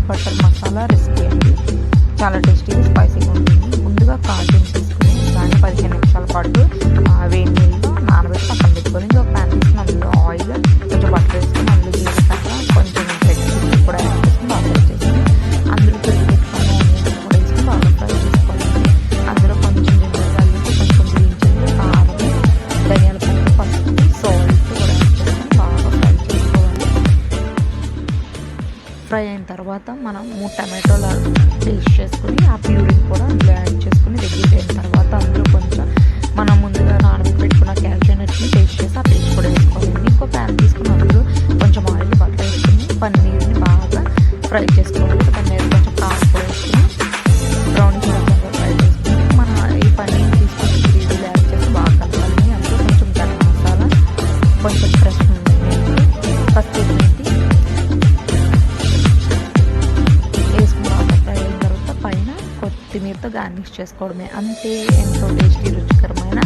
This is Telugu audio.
బటర్ మసాలా రెసిపీ అండి. చాలా టేస్టీగా స్పైసీగా ఉంటుంది. ముందుగా కాజుని తీసుకుని దాన్ని 15 నిమిషాల పాటు వేడి నీళ్ళలో నానబెట్టి పక్కన పెట్టుకొని ఒక ప్యాన్ తీసుకుని అందులో ఆయిల్ కొంచెం బటర్ వేసుకొని అందులో జీలకర్ర కొంచెం రెడ్ చిల్లీ కూడా యాడ్ చేసుకుని బాగా ఫ్రై చేసుకుని అందులో పెరుగు పెట్టుకొని ఆనియన్స్ కూడా వేసుకొని బాగా ఫ్రై చేసుకోవాలి. అందులో కొంచెం జింజర్ గార్లిక్, కొంచెం గ్రీన్ చిల్లీ, కారం, ధనియాల పొడి, పసుపు, సాల్ట్ కూడా యాడ్ చేసుకొని బాగా ఫ్రై చేసుకోవాలి. ఫ్రై అయిన తర్వాత మనం 3 టమాటోలు పేస్ట్ చేసుకుని ఆ ప్యూరీని కూడా అందులో యాడ్ చేసుకుని దగ్గరికి అయిన తర్వాత అందులో కొంచెం మనం ముందుగా నానబెట్టి పెట్టుకున్న క్యాషూ నట్ని పేస్ట్ చేసి ఆ పేస్ట్ కూడా వేసుకోవాలండి. ఇంకో ప్యాన్ తీసుకుని అందులో కొంచెం ఆయిల్ బటర్ వేసుకుని పన్నీర్ని బాగా ఫ్రై చేసుకోవాలి. పన్నీర్ కొంచెం కారం కూడా వేసుకుని బ్రౌనిష్ రకంగా ఫ్రై చేసుకుని మన ఈ పన్నీర్ తీసుకుని గ్రేవీలో యాడ్ చేసి బాగా కలపాలి. అందులో కొంచెం గరం మసాలా, కొంచెం ఫ్రెష్ మిల్క్, కస్తూరి మేతి వేసుకుని బాగా ఫ్రై అయిన తర్వాత పైన కొత్తిమీరతో గార్నిష్ చేసుకోవడమే. అంతే, ఎంతో టేస్టీ రుచికరమైన